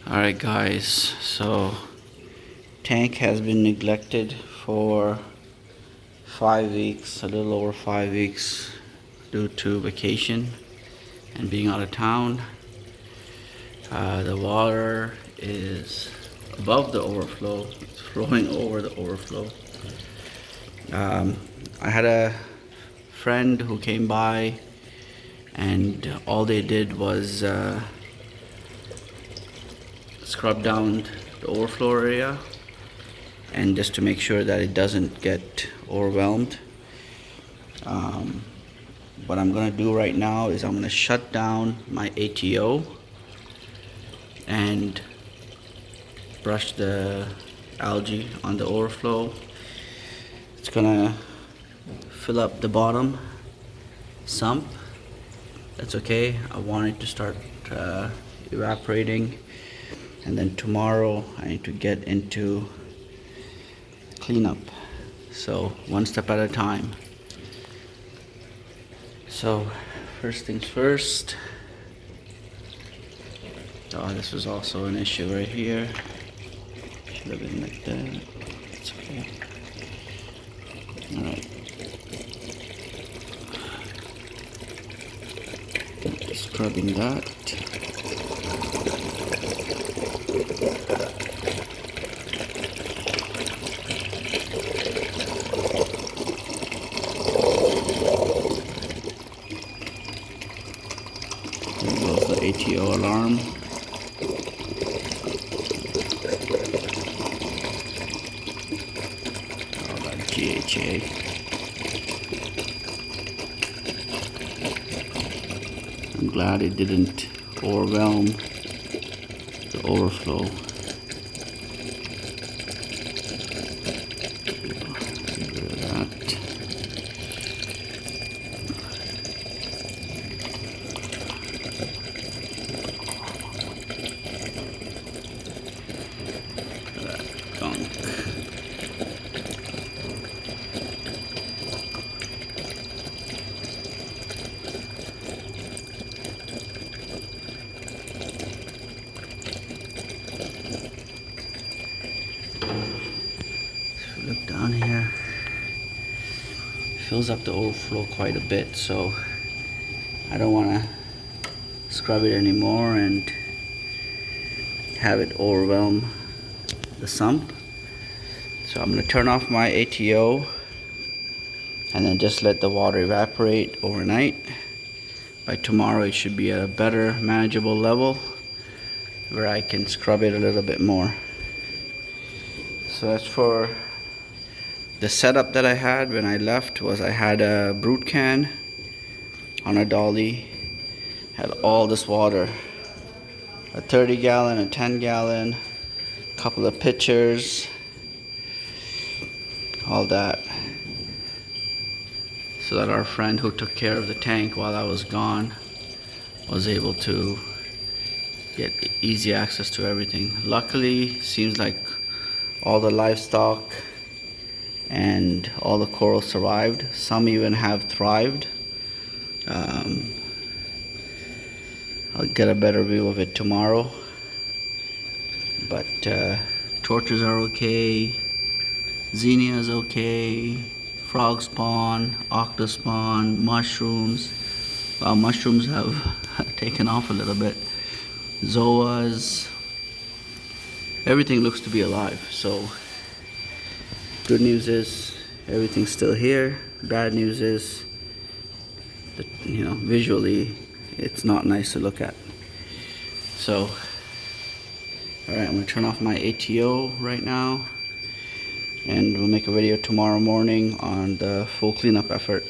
Alright guys, so tank has been neglected for 5 weeks, a little over 5 weeks due to vacation and being out of town. The water is above the overflow, it's flowing over the overflow. I had a friend who came by and all they did was scrub down the overflow area and just to make sure that it doesn't get overwhelmed. What I'm gonna do right now is I'm gonna shut down my ATO and brush the algae on the overflow. It's gonna fill up the bottom sump. That's okay. I want it to start evaporating, and then tomorrow I need to get into cleanup. So one step at a time. So first things first. Oh, this was also an issue right here. Should have been like that. It's okay. Alright. Scrubbing that. There goes the ATO alarm. Oh, that GHA. I'm glad it didn't overwhelm the overflow. Get rid of that. That gunk. Look down here, fills up the overflow quite a bit, so I don't want to scrub it anymore and have it overwhelm the sump. So I'm going to turn off my ATO and then just let the water evaporate overnight. By tomorrow it should be at a better manageable level where I can scrub it a little bit more. So as for the setup that I had when I left was I had a brute can on a dolly, had all this water, a 30 gallon, a 10 gallon, a couple of pitchers, all that, so that our friend who took care of the tank while I was gone was able to get easy access to everything. Luckily, seems like all the livestock and all the coral survived. Some even have thrived. I'll get a better view of it tomorrow. But torches are okay, zinnia is okay, frog spawn, octopus spawn, mushrooms. Well, mushrooms have taken off a little bit. Zoas. Everything looks to be alive. So good news is everything's still here. Bad news is that, visually it's not nice to look at. So, alright, I'm going to turn off my ATO right now and we'll make a video tomorrow morning on the full cleanup effort.